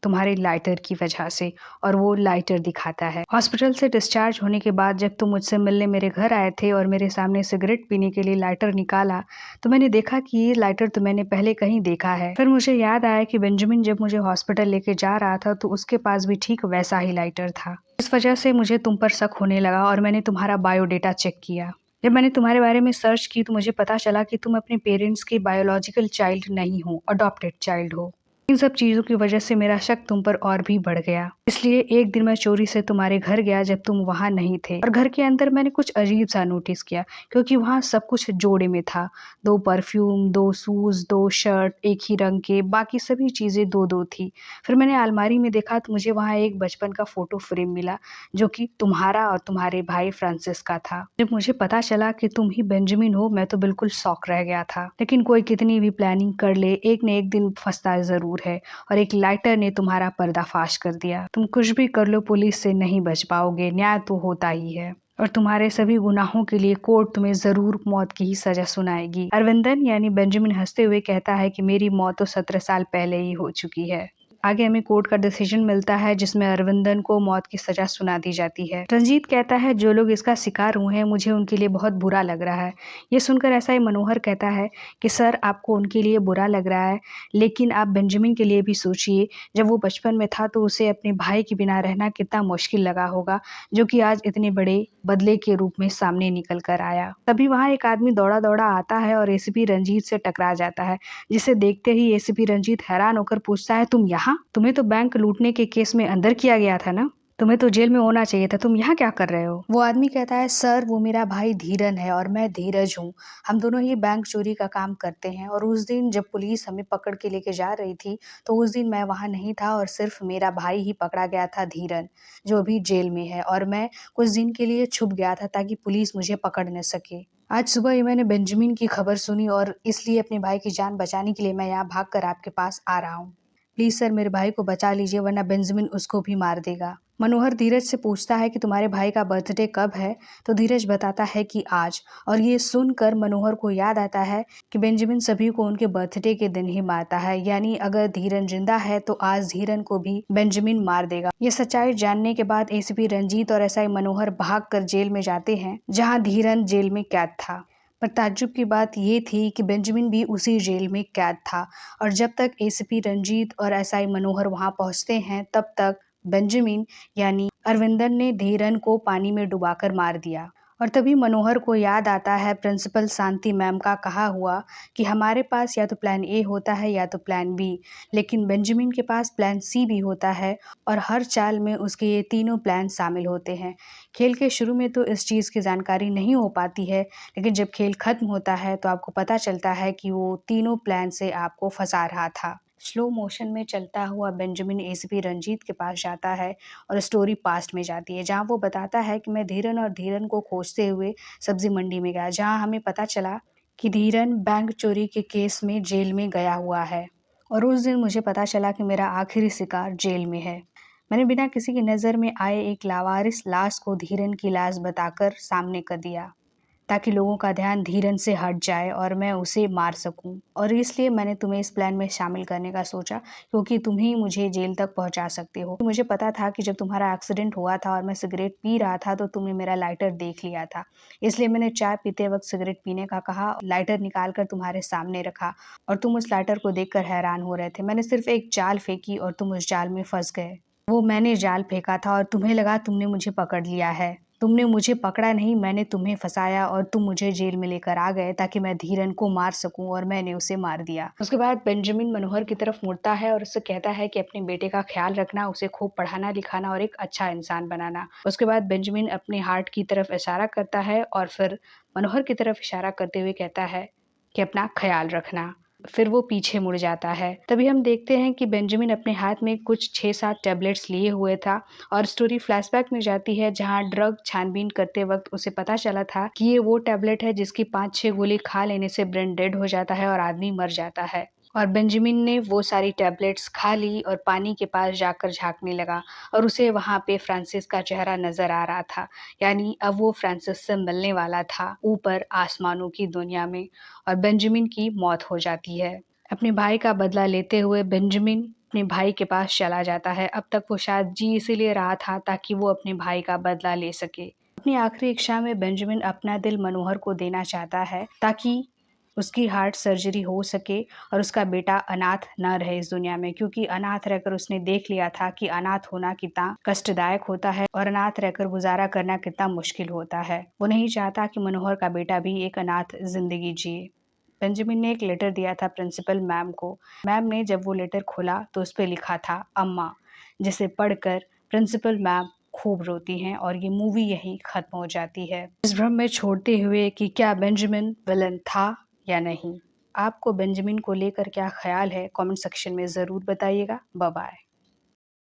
तुम्हारे लाइटर की वजह से। और वो लाइटर दिखाता है। हॉस्पिटल से डिस्चार्ज होने के बाद जब तुम मुझसे मिलने मेरे घर आए थे और मेरे सामने सिगरेट पीने के लिए लाइटर निकाला, तो मैंने देखा कि ये लाइटर तो मैंने पहले कहीं देखा है। फिर मुझे याद आया कि बेंजामिन जब मुझे हॉस्पिटल लेके जा रहा था तो उसके पास भी ठीक वैसा ही लाइटर था। इस वजह से मुझे तुम पर शक होने लगा और मैंने तुम्हारा बायोडेटा चेक किया। जब मैंने तुम्हारे बारे में सर्च की तो मुझे पता चला कि तुम अपने पेरेंट्स के बायोलॉजिकल चाइल्ड नहीं हो, अडॉप्टेड चाइल्ड हो। इन सब चीज़ों की वजह से मेरा शक तुम पर और भी बढ़ गया। इसलिए एक दिन मैं चोरी से तुम्हारे घर गया जब तुम वहां नहीं थे, और घर के अंदर मैंने कुछ अजीब सा नोटिस किया, क्योंकि वहां सब कुछ जोड़े में था। 2 परफ्यूम, 2 शूज, 2 शर्ट एक ही रंग के, बाकी सभी चीजें दो दो थी। फिर मैंने अलमारी में देखा तो मुझे वहां एक बचपन का फोटो फ्रेम मिला, जो कि तुम्हारा और तुम्हारे भाई फ्रांसिस का था। जब मुझे पता चला कि तुम ही बेंजामिन हो, मैं तो बिल्कुल शॉक रह गया था। लेकिन कोई कितनी भी प्लानिंग कर ले, एक न एक दिन फंसता जरूर है, और एक लाइटर ने तुम्हारा पर्दाफाश कर दिया। तुम कुछ भी कर लो, पुलिस से नहीं बच पाओगे, न्याय तो होता ही है। और तुम्हारे सभी गुनाहों के लिए कोर्ट तुम्हें जरूर मौत की ही सजा सुनाएगी। अरविंदन यानी बेंजामिन हंसते हुए कहता है कि मेरी मौत तो 17 साल पहले ही हो चुकी है। आगे हमें कोर्ट का डिसीजन मिलता है जिसमें अरविंदन को मौत की सजा सुना दी जाती है। रंजीत कहता है, जो लोग इसका शिकार हुए हैं मुझे उनके लिए बहुत बुरा लग रहा है। ये सुनकर ऐसा ही मनोहर कहता है कि सर, आपको उनके लिए बुरा लग रहा है, लेकिन आप बेंजामिन के लिए भी सोचिए। जब वो बचपन में था तो उसे अपने भाई के बिना रहना कितना मुश्किल लगा होगा, जो कि आज इतने बड़े बदले के रूप में सामने निकल कर आया। तभी वहां एक आदमी दौड़ा दौड़ा आता है और एसीपी रंजीत से टकरा जाता है, जिसे देखते ही एसीपी रंजीत हैरान होकर पूछता है, तुम यहाँ? तुम्हें तो बैंक लूटने के केस में अंदर किया गया था ना? तुम्हें तो जेल में होना चाहिए था, तुम यहाँ क्या कर रहे हो? वो आदमी कहता है, सर वो मेरा भाई धीरन है और मैं धीरज हूँ। हम दोनों ही बैंक चोरी का काम करते हैं, और उस दिन जब पुलिस हमें पकड़ के लेके जा रही थी तो उस दिन मैं वहाँ नहीं था और सिर्फ मेरा भाई ही पकड़ा गया था, धीरन, जो अभी जेल में है। और मैं कुछ दिन के लिए छुप गया था ताकि पुलिस मुझे पकड़ न सके। आज सुबह ही मैंने बेंजामिन की खबर सुनी और इसलिए अपने भाई की जान बचाने के लिए मैं यहाँ भागकर आपके पास आ रहा हूँ। प्लीज सर, मेरे भाई को बचा लीजिए, वरना बेंजामिन उसको भी मार देगा। मनोहर धीरज से पूछता है कि तुम्हारे भाई का बर्थडे कब है? तो धीरज बताता है कि आज। और ये सुनकर मनोहर को याद आता है कि बेंजामिन सभी को उनके बर्थडे के दिन ही मारता है, यानी अगर धीरन जिंदा है तो आज धीरन को भी बेंजामिन मार देगा। ये सच्चाई जानने के बाद एसीपी रंजीत और एसआई मनोहर भागकर जेल में जाते हैं जहां धीरन जेल में कैद था। पर ताज्जुब की बात ये थी कि बेंजामिन भी उसी जेल में कैद था, और जब तक एसीपी रंजीत और एसआई मनोहर वहां पहुंचते हैं तब तक बेंजामिन यानी अरविंदन ने धीरन को पानी में डुबाकर मार दिया। और तभी मनोहर को याद आता है प्रिंसिपल शांति मैम का कहा हुआ कि हमारे पास या तो प्लान ए होता है या तो प्लान बी, लेकिन बेंजामिन के पास प्लान सी भी होता है, और हर चाल में उसके ये तीनों प्लान शामिल होते हैं। खेल के शुरू में तो इस चीज़ की जानकारी नहीं हो पाती है, लेकिन जब खेल खत्म होता है तो आपको पता चलता है कि वो तीनों प्लान से आपको फंसा रहा था। स्लो मोशन में चलता हुआ बेंजामिन एसीपी रंजीत के पास जाता है और स्टोरी पास्ट में जाती है, जहां वो बताता है कि मैं धीरन और धीरन को खोजते हुए सब्जी मंडी में गया, जहां हमें पता चला कि धीरन बैंक चोरी के केस में जेल में गया हुआ है, और उस दिन मुझे पता चला कि मेरा आखिरी शिकार जेल में है। मैंने बिना किसी की नज़र में आए एक लावारिस लाश को धीरन की लाश बताकर सामने कर दिया। ताकि लोगों का ध्यान धीरन से हट जाए और मैं उसे मार सकूं। और इसलिए मैंने तुम्हें इस प्लान में शामिल करने का सोचा, क्योंकि तुम ही मुझे जेल तक पहुंचा सकते हो। मुझे पता था कि जब तुम्हारा एक्सीडेंट हुआ था और मैं सिगरेट पी रहा था तो तुमने मेरा लाइटर देख लिया था। इसलिए मैंने चाय पीते वक्त सिगरेट पीने का कहा, लाइटर निकाल कर तुम्हारे सामने रखा और तुम उस लाइटर को देखकर हैरान हो रहे थे। मैंने सिर्फ एक जाल फेंकी और तुम उस जाल में फंस गए। वो मैंने जाल फेंका था और तुम्हें लगा तुमने मुझे पकड़ लिया है। तुमने मुझे पकड़ा नहीं, मैंने तुम्हें फंसाया और तुम मुझे जेल में लेकर आ गए ताकि मैं धीरन को मार सकूं, और मैंने उसे मार दिया। उसके बाद बेंजामिन मनोहर की तरफ मुड़ता है और उससे कहता है कि अपने बेटे का ख्याल रखना, उसे खूब पढ़ाना लिखाना और एक अच्छा इंसान बनाना। उसके बाद बेंजामिन अपने हार्ट की तरफ इशारा करता है और फिर मनोहर की तरफ इशारा करते हुए कहता है कि अपना ख्याल रखना। फिर वो पीछे मुड़ जाता है। तभी हम देखते हैं कि बेंजामिन अपने हाथ में कुछ 6-7 टैबलेट्स लिए हुए था और स्टोरी फ्लैशबैक में जाती है, जहां ड्रग छानबीन करते वक्त उसे पता चला था कि ये वो टैबलेट है जिसकी 5-6 गोली खा लेने से ब्रेन डेड हो जाता है और आदमी मर जाता है। और बेंजामिन ने वो सारी टैबलेट्स खा ली और पानी के पास जाकर झांकने लगा और उसे वहां पे फ्रांसिस का चेहरा नजर आ रहा था। यानी अब वो फ्रांसिस से मिलने वाला था ऊपर आसमानों की दुनिया में। और बेंजामिन की मौत हो जाती है। अपने भाई का बदला लेते हुए बेंजामिन अपने भाई के पास चला जाता है। अब तक वो शायद जी इसीलिए रहा था ताकि वो अपने भाई का बदला ले सके। अपनी आखिरी इच्छा में बेंजामिन अपना दिल मनोहर को देना चाहता है ताकि उसकी हार्ट सर्जरी हो सके और उसका बेटा अनाथ न रहे इस दुनिया में, क्योंकि अनाथ रहकर उसने देख लिया था कि अनाथ होना कितना कष्टदायक होता है और अनाथ रहकर गुजारा करना कितना मुश्किल होता है। वो नहीं चाहता कि मनोहर का बेटा भी एक अनाथ जिंदगी जिए। बेंजामिन ने एक लेटर दिया था प्रिंसिपल मैम को। मैम ने जब वो लेटर खोला तो उस पर लिखा था अम्मा, जिसे पढ़कर प्रिंसिपल मैम खूब रोती हैं और ये मूवी यहीं खत्म हो जाती है, इस भ्रम में छोड़ते हुए कि क्या बेंजामिन विलन था या नहीं। आपको बेंजामिन को लेकर क्या ख्याल है, कमेंट सेक्शन में ज़रूर बताइएगा। Bye bye.